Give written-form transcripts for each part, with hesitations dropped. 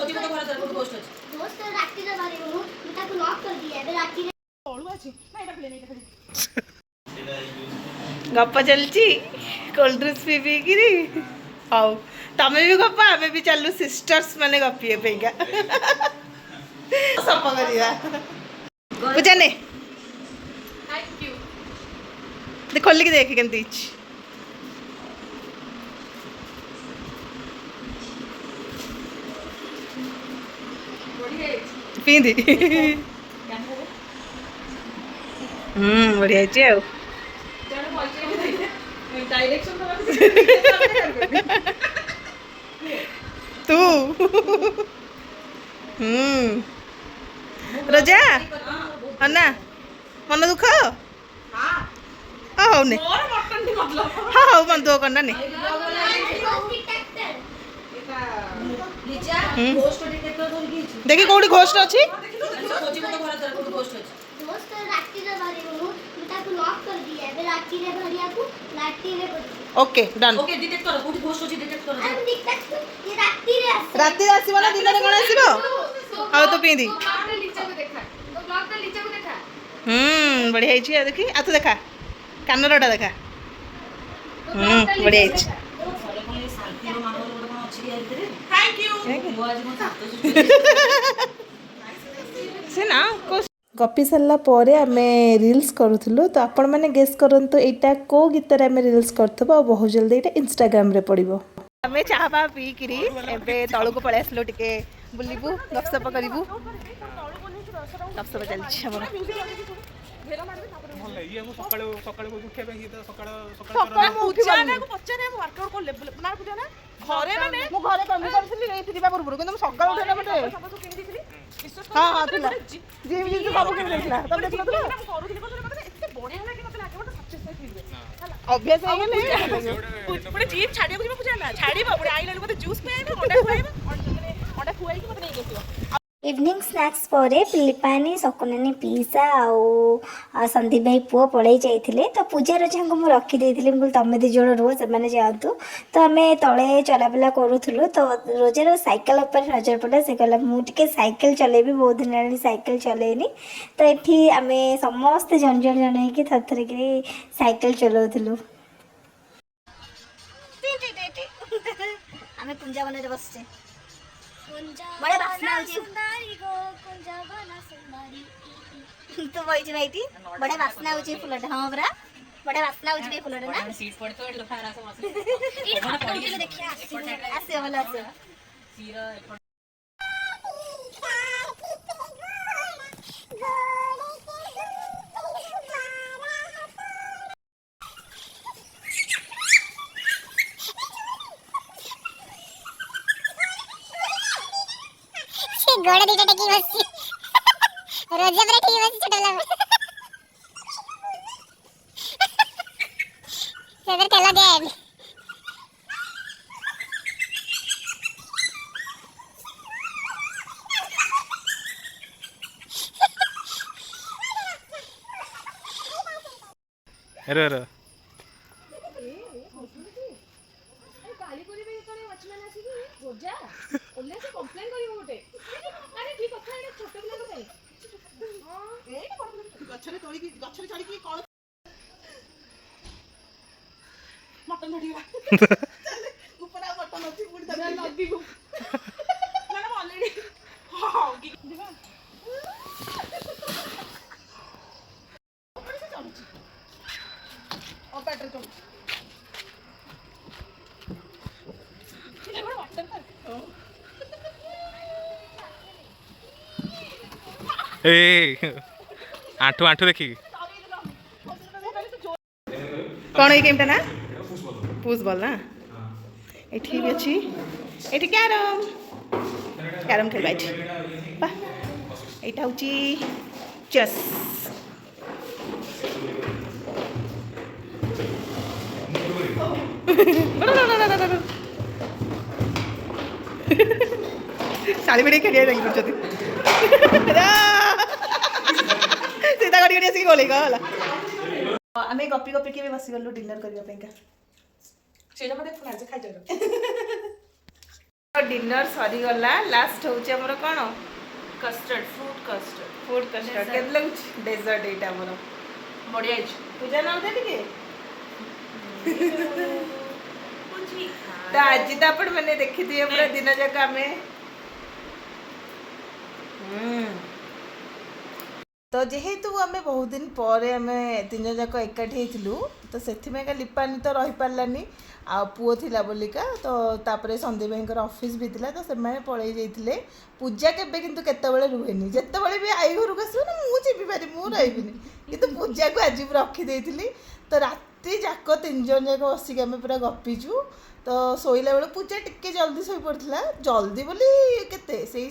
खोजी को घर तर दोस्त अछि दोस्त राती रे बारी मु ताको लॉक कर दिया एबे राती रे ओळू अछि ना एटा प्ले नहीं खाली गप चलची कोल्ड ड्रिंक्स पी पी गिरी हाउ तमे भी गप हमें भी चलू सिस्टर्स माने गपिए पेगा सप करिया पूजा ने थैंक यू दे खोल के देख केंती पींदी बढ़िया है तू रजा अन्ना मन दुख हाँ ने हाँ हाँ मन दुख करना नहीं देखी कौटी घोष्ट अच्छी खोजी को घर तर दोस्त अछि दोस्त राती रे बारी मु ताको लॉक कर दिया एबे राती रे भरिया को राती रे ओके डन ओके डिटेक्ट करो कोठी घोष्ट अछि डिटेक्ट करो हम डिटेक्ट ये राती रे राति आसीबो ना दिन रे कोन आसीबो आ तो पिंदी ब्लॉग रे नीचे को देखा तो ब्लॉग रे नीचे को देखा बढ़िया है देखी आ तो देखा कानरटा देखा बढ़िया है शांति रो माहौल कोन अछि या भितरे थैंक यू वो आज को सातो से ना गपी सारा पर आम रिल्स करूँ तो आपण मैंने गेस करंतु एटा को गीतर आम रिल्स करथबो आ बहुत जल्दी एटा इंस्टाग्राम रे पड़िबो आम चाह पा पी किरी एबे तळु को पळे आसलो टिके बुलिबू गपसप करिबू गपसप चलछि हमर ये मु सकाळ सकाळ को उठे पे तो सकाळ सकाळ मु उठिबा ना को पछरे मु वर्कआउट को लेवल ना बुझा ना घरे माने मु घरे कमी करथली एठी दिबा पुरपुर କିନ୍ତୁ मु सकाळ उठे ना मटे हां हां थिला जे भी सब के देखला तब देखला तो करूथली को मते एते बढिया लागे मते लागे मते सक्सेस फील अभ्यास है गेले पुरे जीम छाडिया को बुझा ना छाडीबा पुरे आइला मते जूस पे आइबा अंडा खुआइबा अंडा खुआइ के मते नै गेसिबा इवनिंग स्नैक्स पर पिलिपानी सकुनानी पीसा आ संदीप भाई पुओ पड़े जाइए तो पूजा रजा को मुझे रखीदे तुम दी जोड़ रुह से जातु तो आम तले चलाबुला करूँ तो रोजार साइकेल नजर पड़ा से कहला मुझे साइकेल चलेबी बहुत दिन साइकेल चलेनी तो ये आम समस्ते जन जन जन हो थर थर साइकेल चलाऊलु आम कुंजा बन बसचे बड़े बासना सुंदरी गो कुंजा बना सुंदरी तो वही नाइटी बड़े बासना होची फुलटा हां बरा बड़े बासना होची बे फुलटा ना सीट पड़तो एलो खाना सब आसे ई पड़ी के देखिए आसे वाला आसे सीरा गोड़ दीटा टेकी बसी रोजा पर ठीक बसी छोटला सदर चला गया अरे अरे काली कोली बे करे वॉचमैन आसी कि रोजा ओले से कंप्लेन करियो गोटे अरे की कथा एटा छोटे पिला को काई हां एटा बड़ गछरे चढ़ी की कौन मटन धड़ीवा ऊपर आ मटन अछि पुडी ना लगी गो ना ऑलरेडी हां की दिवा ऊपर से चढ़ी और बैटरी चढ़ी ये बड़ मटन था ए आठो आठो देखी कौन ये गेमटा ना पुश बॉल ना एठी भी अछि एठी कैरम खेलबा एठी बा एटा होची चेस साड़ी बड़ी खेलिया लगी पड़छती सीधा गाड़ी आसी गोले गला आमे गपी गपी के भी बसी गलु डिनर करबा पेंका सेटा मते फुना जे खाइ जरो डिनर सरीगला लास्ट होची हमर कोन custard fruit custard food custard Dessert. केत लगुच डेजर्ट एटा हमर बढ़िया है पूजा नाउ दे टिके कुछ ही तो आज तो आपण मैंने देखी थी पूरा दिन जाक आमे तो जेहेतु आमे बहुत दिन पर आमे तीन जाक एकाठी हेतिलु तो सेथिमे का लिपानी तो रही पारलानी आ पुओ थिला बोलिका तो तापरे संदीप भाईकर ऑफिस भी थिला तो सेमाने पळै जाइथिले पूजा केबे किंतु केतेबेले रुहेनी जेतेबेले भी आई घर को आसो ना मु जेबी पारी मु रहिबिनी किंतु पूजा को आज रखी देइथिली तो राति जाक तीन जन जाक बसिक आमे पूरा गपीचु तो शोला बेलू पूजा टिके जल्दी शोई पड़ता जल्दी बोली केते से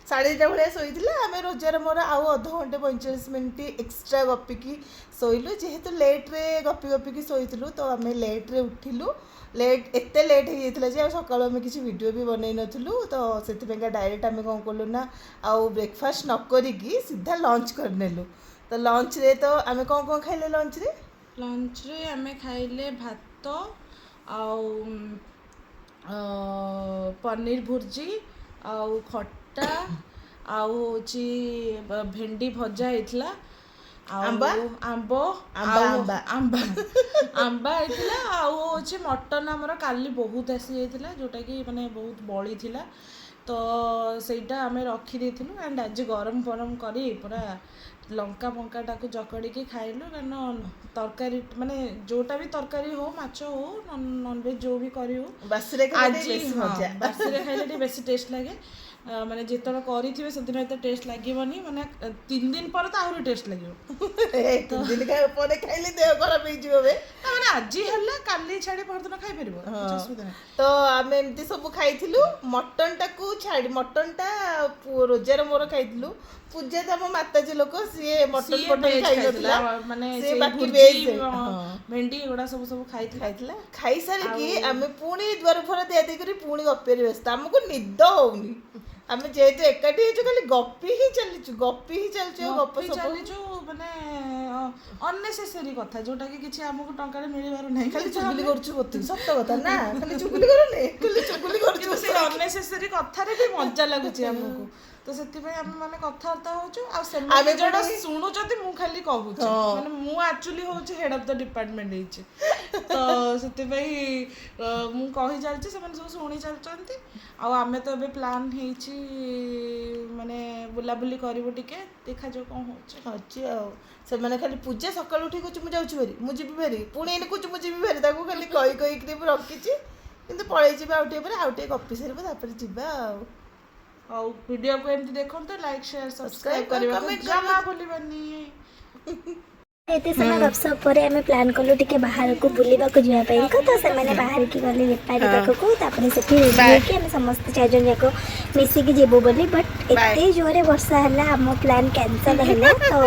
2:30 भाया शोला आम रोजार मोर आउ अध घंटे 45 मिनिट एक्सट्रा गपिकी शोलु जेहेतु लेट्रे गपी गपिकी शोलु तो आम लेट्रे उठिलु लेट एते लेट हो जाता सकाल आम किसी वीडियो भी बनई नथिलु तो से डायरेक्ट आम कौन कलु ना आउ ब्रेकफास्ट न करिकी सीधा लंच करनेलु तो लंच रे तो आम कौन कौन खाइले लंच रे आमे खाइले भात आउ पनीर भुर्जी आउ खट्टा आउ होची भेंडी भजा हेतला आंबा? आंबो आंबा आंबा आंबा हेतला आउ होची मटन हमर काली बहुत आसी जाइतला जोटा कि माने बहुत बड़ी थिला तो सेटा आमे रखी देथिलु एंड आज गरम गरम करी पूरा लंका फंका टाकू चकड़ी के खाइलु कारण तरकारी माने जोटा भी तरकारी हो माछ हो नॉनवेज जो भी करी हो बासिरे आज खाइले बेसी मजा बासिरे खाइले टी बेसी टेस्ट लागे माने जेतबे करिथिबे से दिन एते टेस्ट लागीबनी माने 3 दिन पर तो आहुरी टेस्ट लागियो तीन दिन का पर खाइले देह खराब हो जिवबे माने आज हल्ला काली छाड़ी परदिन खाइ परिबो कुछ असुविधा नहीं तो आम एमती सब खाइथिलु मटन टाकू छाड़ी मटन टा रोजार मोर खाइथिलु पूजा तो हम माताजी लोक सी मटन पटन खाइ नथिला माने से से बाकी भुर्जी वेज भेंडी एगुड़ा सब खाइथि खाइथिला खाइ सारी की आम पुणी द्वार फर दिया दे करी पुणी गपेर व्यस्त हमको निद होउनी आम जेहेतु एकाठी हेचु खाली गपी ही चलिचु गप सब चलीचु माने अननेसेसरी कथा जोटा कि किछि हमको टंका मिलिबार नाही खाली चुगली करछु बत्ती सत्य कथा ना खाली चुगली करने खाली चुगली करछु से अननेसेसरी कथारे भी मजा लागुची हमको तो सेति भाई हम माने कथार्ता होछु आ से आमे जोटा पुणी- सुनु जति मु खाली कहूची हाँ। माने मु एक्चुअली होची हेड ऑफ द डिपार्टमेंट हेची तो सेति भाई मु कहि जालची से माने सब सुनी चलचंती आ आमे तो अबे प्लान हेची माने बुला बुली करबो टिके देखा जो कोन होची अच्छी आओ से मैंने खाली पूजा सकाल उठी कुछ मुझे जाऊँ फेरी मुझे भी फेरी पुणी एने कुछ मुझे भी फेरी ताको खाली कही रखी किंतु पळै जिबा आउटे पर आउटे गपी सारिबो तापर जिबा और वीडियो को एमती देखंतो लाइक शेयर सब्सक्राइब Subscribe, करबा comment जमा भूलिबानी एते समय गपसप पर आम प्लान कलु टिके बाहर को बुलिबा को जिया ପାଇଁ तो ସେମାନେ बाहर की गले बेपारी पाखକୁ तापर सेठी रेडी कि हम समस्त 4 जन जाको मिसी की जेबो बोली बट एते जोरे वर्षा हला हम प्लान कैंसिल हला तो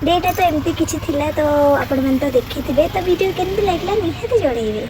डेटा तो एमती किछि थिला तो आपण मन तो देखिथिबे तो वीडियो केनबी लागला निहाती जोड़ेबे।